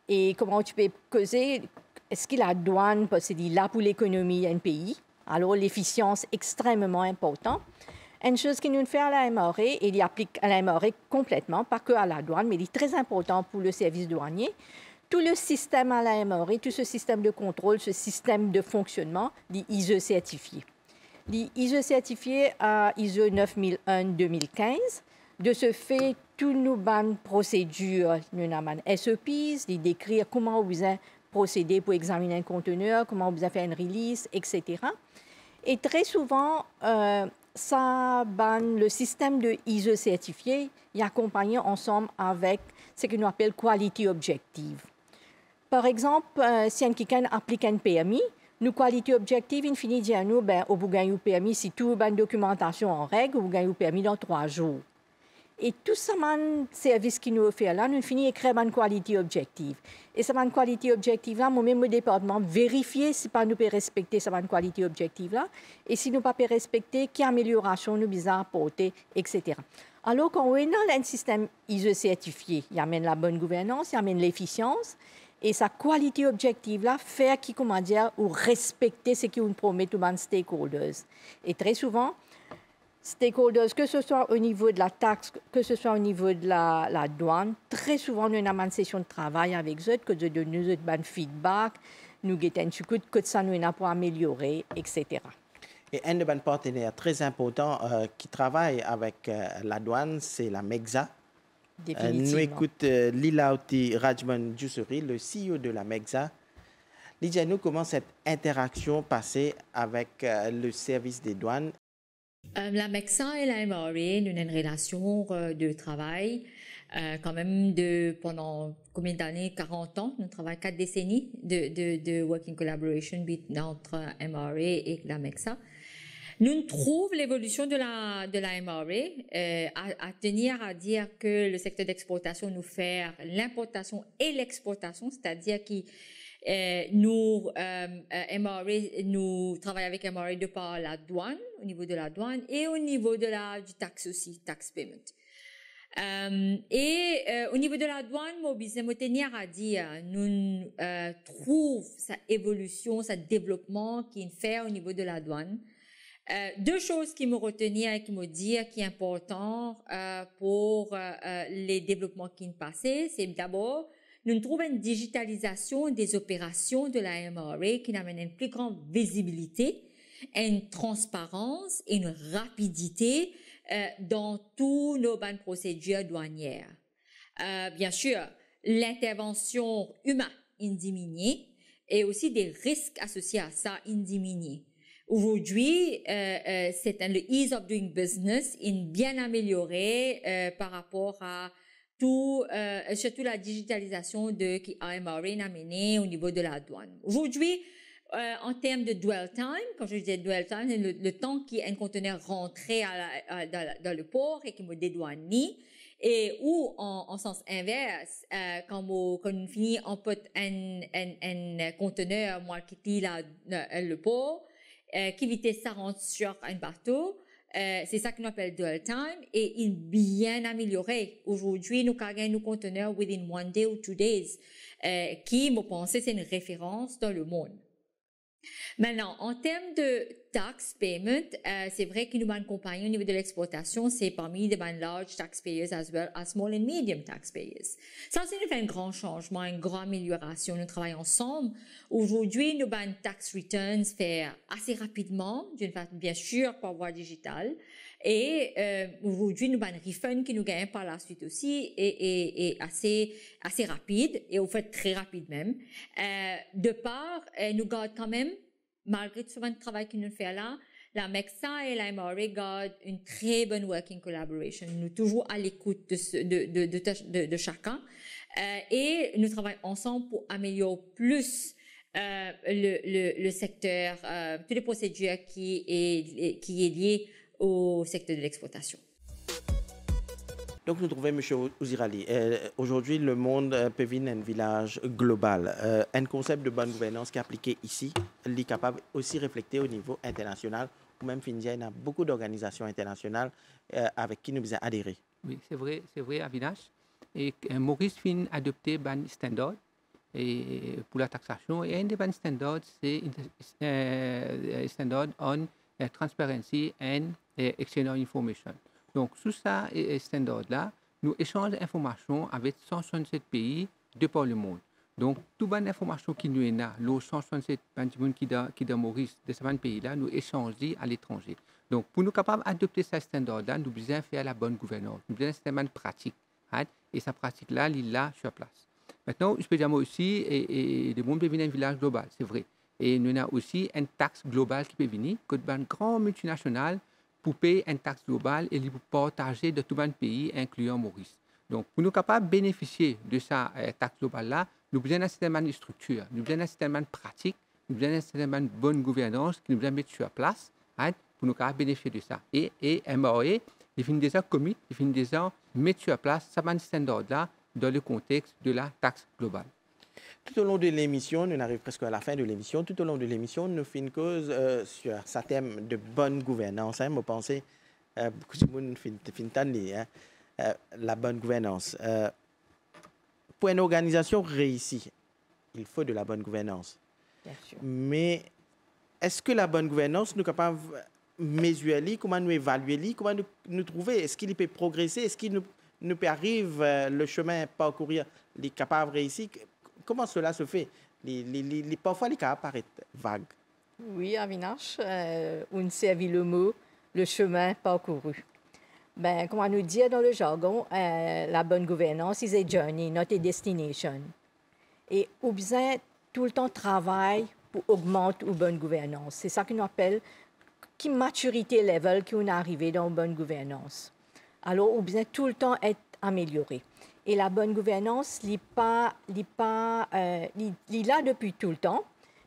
Speaker 2: Et comment tu peux causer, est-ce que la douane, c'est là pour l'économie d'un pays? Alors, l'efficience est extrêmement importante. Une chose qui nous fait à la MRE, et il applique à la MRE complètement, pas que à la douane, mais il est très important pour le service douanier. tout le système à la MRE, tout ce système de contrôle, ce système de fonctionnement, est ISO certifié. L'ISO certifié à ISO 9001-2015. De ce fait, toutes nos bonnes procédures, nous avons SOPs, décrire comment vous avez procédé pour examiner un conteneur, comment vous avez fait une release, etc. Et très souvent, le système de ISO certifié est accompagné ensemble avec ce que nous appelons quality objective. Par exemple, si quelqu'un applique un permis, nous quality objective, il finit de dire nous, vous gagnez le permis si toute la documentation en règle, vous gagnez le permis dans 3 jours. Et tout ce service qui nous offre là, nous finissons d'écrire une quality objective. Et cette quality objective là, moi-même au département, vérifier si pas nous peut respecter cette quality objective là, et si nous pas peut respecter, quelle amélioration nous besoin apporter, etc. Alors quand on est dans un système ISO certifié, il amène la bonne gouvernance, il amène l'efficience, et sa quality objective là, faire qui, comment dire, ou respecter ce qu'on promet aux stakeholders. Et très souvent, stakeholders, que ce soit au niveau de la taxe, que ce soit au niveau de la douane, très souvent, nous avons une session de travail avec eux, que de nous donner un feedback, nous avons que ça nous a pour améliorer, etc.
Speaker 1: Et un de nos partenaires très importants qui travaille avec la douane, c'est la MEXA. Nous écoutons Lilauti Rajman Djoussouri, le CEO de la MEXA. Dis-nous comment cette interaction passait avec le service des douanes.
Speaker 10: La MEXA et la MRA, nous avons une relation de travail quand même pendant combien d'années? 40 ans. Nous travaillons 4 décennies de working collaboration entre MRA et la MEXA. Nous trouvons l'évolution de la MRA à tenir à dire que le secteur d'exportation nous fait l'importation et l'exportation, c'est-à-dire que nous travaillons avec MRA de par la douane, au niveau de la douane et au niveau du tax aussi, tax payment. Au niveau de la douane, mon business me tenir à dire, nous trouvons sa évolution, sa développement qui fait au niveau de la douane. 2 choses qui me retenir et qui me dire qui est important pour les développements qui nous passaient, c'est d'abord nous trouvons une digitalisation des opérations de la MRA qui amène une plus grande visibilité, une transparence et une rapidité dans toutes nos bonnes procédures douanières. Bien sûr, l'intervention humaine est diminuée et aussi des risques associés à ça est diminué. Aujourd'hui, le ease of doing business est bien amélioré par rapport à surtout la digitalisation qui MRA a mené au niveau de la douane. Aujourd'hui, en termes de dwell time, quand je dis dwell time, c'est le temps qu'un conteneur rentré dans le port et qui me dédouane, et ou en sens inverse, quand on finit en pot un conteneur, moi qui quitte le port, qui vitesse ça rentre sur un bateau, c'est ça qu'on appelle dwell time et il est bien amélioré. Aujourd'hui, nous gagnons nos conteneurs within 1 day ou 2 days, qui, me pensez, c'est une référence dans le monde. Maintenant, en termes de tax payment, c'est vrai que nous avons une compagnie au niveau de l'exportation, c'est parmi les large taxpayers as well as small and medium taxpayers. Ça, c'est un grand changement, une grande amélioration. Nous travaillons ensemble. Aujourd'hui, nous avons tax returns faire assez rapidement, d'une façon bien sûr par voie digitale. Et aujourd'hui, nous avons un refund qui nous gagne par la suite aussi et assez rapide et au fait très rapide même. De part, nous gardons quand même, malgré tout le travail que nous faisons là, la MEXA et la MRA gardent une très bonne working collaboration. Nous sommes toujours à l'écoute de chacun et nous travaillons ensemble pour améliorer plus le secteur, toutes les procédures qui est liées au secteur de l'exploitation.
Speaker 1: Donc, nous trouvons M. Ouzirali. Aujourd'hui, le monde peut vivre un village global. Un concept de bonne gouvernance qui est appliqué ici, il est capable aussi de refléter au niveau international, ou même Findia, il y a beaucoup d'organisations internationales avec qui nous avons adhéré.
Speaker 3: Oui, c'est vrai, Avinash. Et Maurice Fin a adopté un standard pour la taxation. Et un des standards, c'est un standard on transparency and exchange of information. Donc, sous ça standard-là, nous échangeons d'informations avec 167 pays de par le monde. Donc, toute bonne information qui nous est là, l'eau 167 qui dans Maurice, de ce pays-là, nous échanger à l'étranger. Donc, pour nous capables d'adopter ce standard-là, nous devons faire la bonne gouvernance. Nous devons faire une pratique. Hein? Et cette pratique-là, il est là sur place. Maintenant, je peux dire moi aussi, et le monde peut venir un village global, c'est vrai. Et nous avons aussi une taxe globale qui peut venir, que une grande multinationale pour payer une taxe globale et pour partager de tout le pays, incluant Maurice. Donc, pour nous capables de bénéficier de cette taxe globale-là, nous avons un système de structure, nous avons un système de pratique, nous avons un système de bonne gouvernance qui nous devons mettre sur place hein, pour nous capables de bénéficier de ça. Et MAE, il finit déjà commis, il finit déjà mettre sur place ce standard-là dans le contexte de la taxe globale.
Speaker 1: Tout au long de l'émission, nous arrivons presque à la fin de l'émission, tout au long de l'émission, nous faisons une cause sur ce thème de bonne gouvernance. Hein, vous pensez, beaucoup de monde fin la bonne gouvernance. Pour une organisation réussie, il faut de la bonne gouvernance.
Speaker 2: Bien sûr.
Speaker 1: Mais est-ce que la bonne gouvernance, nous sommes capables de mesurer, comment nous évaluer, comment nous trouver, est-ce qu'il peut progresser, est-ce qu'il nous peut arriver le chemin parcourir, les capables de réussir? Comment cela se fait? Parfois, les cas paraissent vagues.
Speaker 2: Oui, Avinash, on servit le mot, le chemin parcouru. Ben, comme on nous dit dans le jargon, la bonne gouvernance, c'est a journey, not a destination. Et on besoin tout le temps travail pour augmenter une bonne gouvernance. C'est ça qu'on appelle qui maturité level qu'on est arrivé dans une bonne gouvernance. Alors, on besoin tout le temps être amélioré. Et la bonne gouvernance, il est là depuis tout le temps,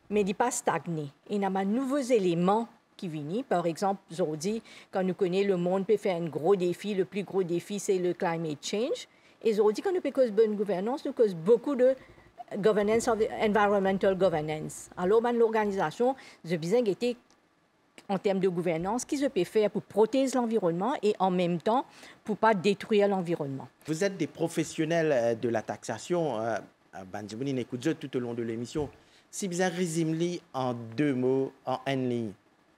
Speaker 2: mais il n'est pas stagné. Il y a de nouveaux éléments qui viennent. Par exemple, aujourd'hui, quand nous connaissons le monde peut faire un gros défi, le plus gros défi, c'est le climate change. Et aujourd'hui, quand nous peut cause bonne gouvernance, nous cause beaucoup de governance, environmental governance. Alors, l'organisation, je besoin d'être en termes de gouvernance, qu'est-ce que peut faire pour protéger l'environnement et en même temps pour ne pas détruire l'environnement.
Speaker 1: Vous êtes des professionnels de la taxation. Banjimouni écoute tout au long de l'émission. Si vous résumez en 2 mots, en une ligne,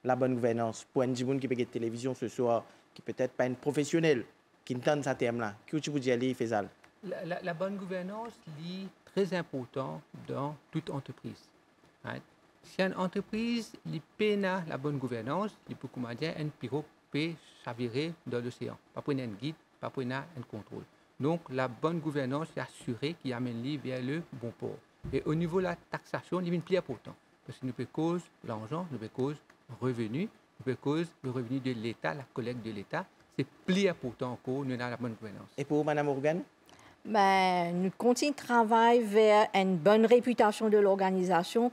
Speaker 1: la bonne gouvernance, pour un Djimoun qui peut être télévision ce soir, qui peut-être pas un professionnel, qui entend ce thème-là, qu'est-ce que vous dites, Faisal?
Speaker 3: La bonne gouvernance est très importante dans toute entreprise. Hein? Si une entreprise peine la bonne gouvernance, il peut dire un pirogue peut chavirer dans l'océan. Pas pour un guide, pas pour un contrôle. Donc, la bonne gouvernance est assurée qui amène vers le bon port. Et au niveau de la taxation, il est plus important. Parce que nous peut cause l'argent, nous peut cause revenu, nous peut cause le revenu de l'État, la collecte de l'État. C'est plus important encore, nous avons la bonne gouvernance.
Speaker 1: Et pour Mme Morgan?
Speaker 2: Ben, nous continuons de travailler vers une bonne réputation de l'organisation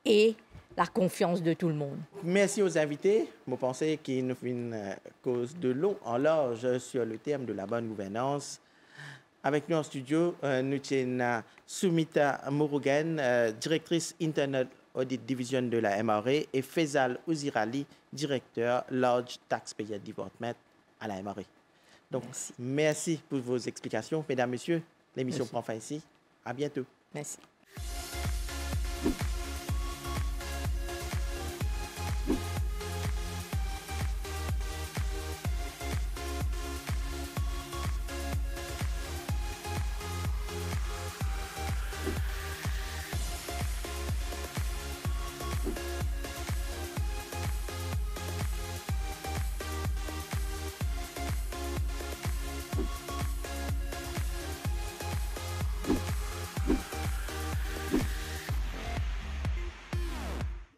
Speaker 2: et la confiance de tout le monde.
Speaker 1: Merci aux invités. Je pense qu'ils nous font une cause de long en large sur le thème de la bonne gouvernance. Avec nous en studio, nous avons Soumita Mourougan, directrice Internal Audit Division de la MRA, et Faisal Ouzirali, directeur Large Taxpayer Development à la MRA. Donc, merci pour vos explications. Mesdames, Messieurs, l'émission prend fin ici. À bientôt.
Speaker 2: Merci.